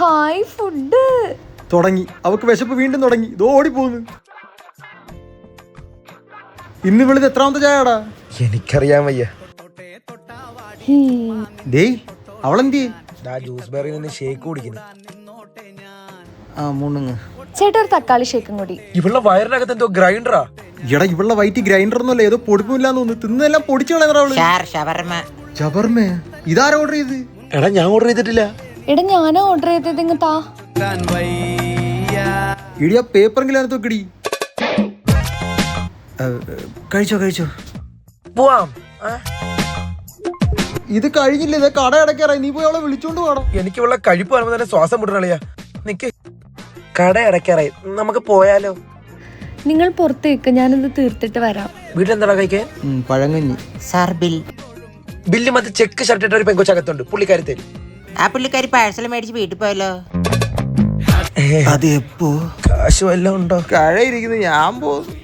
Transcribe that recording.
Hi food തുടങ്ങി. അവക്ക് വിശപ്പ് വീണ്ടും തുടങ്ങി. ഇതോ ഓടിപ്പോന്ന്. ഇന്ന് വിളിത് എത്രാമത്തെ ചായടാ? എനിക്കറിയാൻ വയ്യ. ഡേയ് അവളെന്തി? ജ്യൂസ് ബെറിയിൽ നിന്ന് ഷേക്ക് കുടിക്കുന്നു. ചേട്ടാ ഒരു തക്കാളി ഷേക്കും കൂടി. ഇവളുടെ വയറിനകത്ത് എന്തോ ഗ്രൈൻഡറാ. എടാ ഇവളുടെ വയറ്റി ഗ്രൈൻഡർ ഒന്നുമല്ല, ഏതോ പൊടിപ്പില്ലാന്ന് തോന്നുന്നു. തിന്നെല്ലാം പൊടിച്ചു കളയുന്നവള്. ഇതാരാ ഓർഡർ ചെയ്ത്? എടാ ഞാൻ ഓർഡർ ചെയ്തിട്ടില്ല. എടാ ഞാനാ ഓർഡർ ചെയ്തത്. ഇങ്ങത്താ ഇടിയ പേപ്പറെങ്കിലും അതിനകത്ത് വെക്കടി. കഴിച്ചോ. പോവാം. ഇത് കഴിഞ്ഞില്ല, ഇത് കട അടയ്ക്കാറായി. നീ പോയി അവളെ വിളിച്ചോണ്ട് പോകണം. എനിക്ക് ഇവളുടെ കഴിപ്പ് പറയുമ്പോ തന്നെ ശ്വാസം മുട്ടണളിയാ. നിക്ക്, കട അടയ്ക്കാറായി, നമുക്ക് പോയാലോ? നിങ്ങൾ പുറത്തേക്ക്, ഞാനിത് തീർത്തിട്ട് വരാം. വീട്ടിലെന്താ കഴിക്കാൻ? പഴങ്ങഞ്ഞി. ബില്ല് മറ്റേ ചെക്ക് ഷർട്ട് ഇട്ട ഒരു പെങ്കൊച്ചകത്തുണ്ട്. പുള്ളിക്കാരി തരും. ആ പുള്ളിക്കാരി പാഴ്സൽ മേടിച്ച് വീട്ടിൽ പോയല്ലോ. അത് എപ്പോ? കാശ് വല്ലതും ഉണ്ടോ? കഴയിരിക്കുന്നു. ഞാൻ പോകും.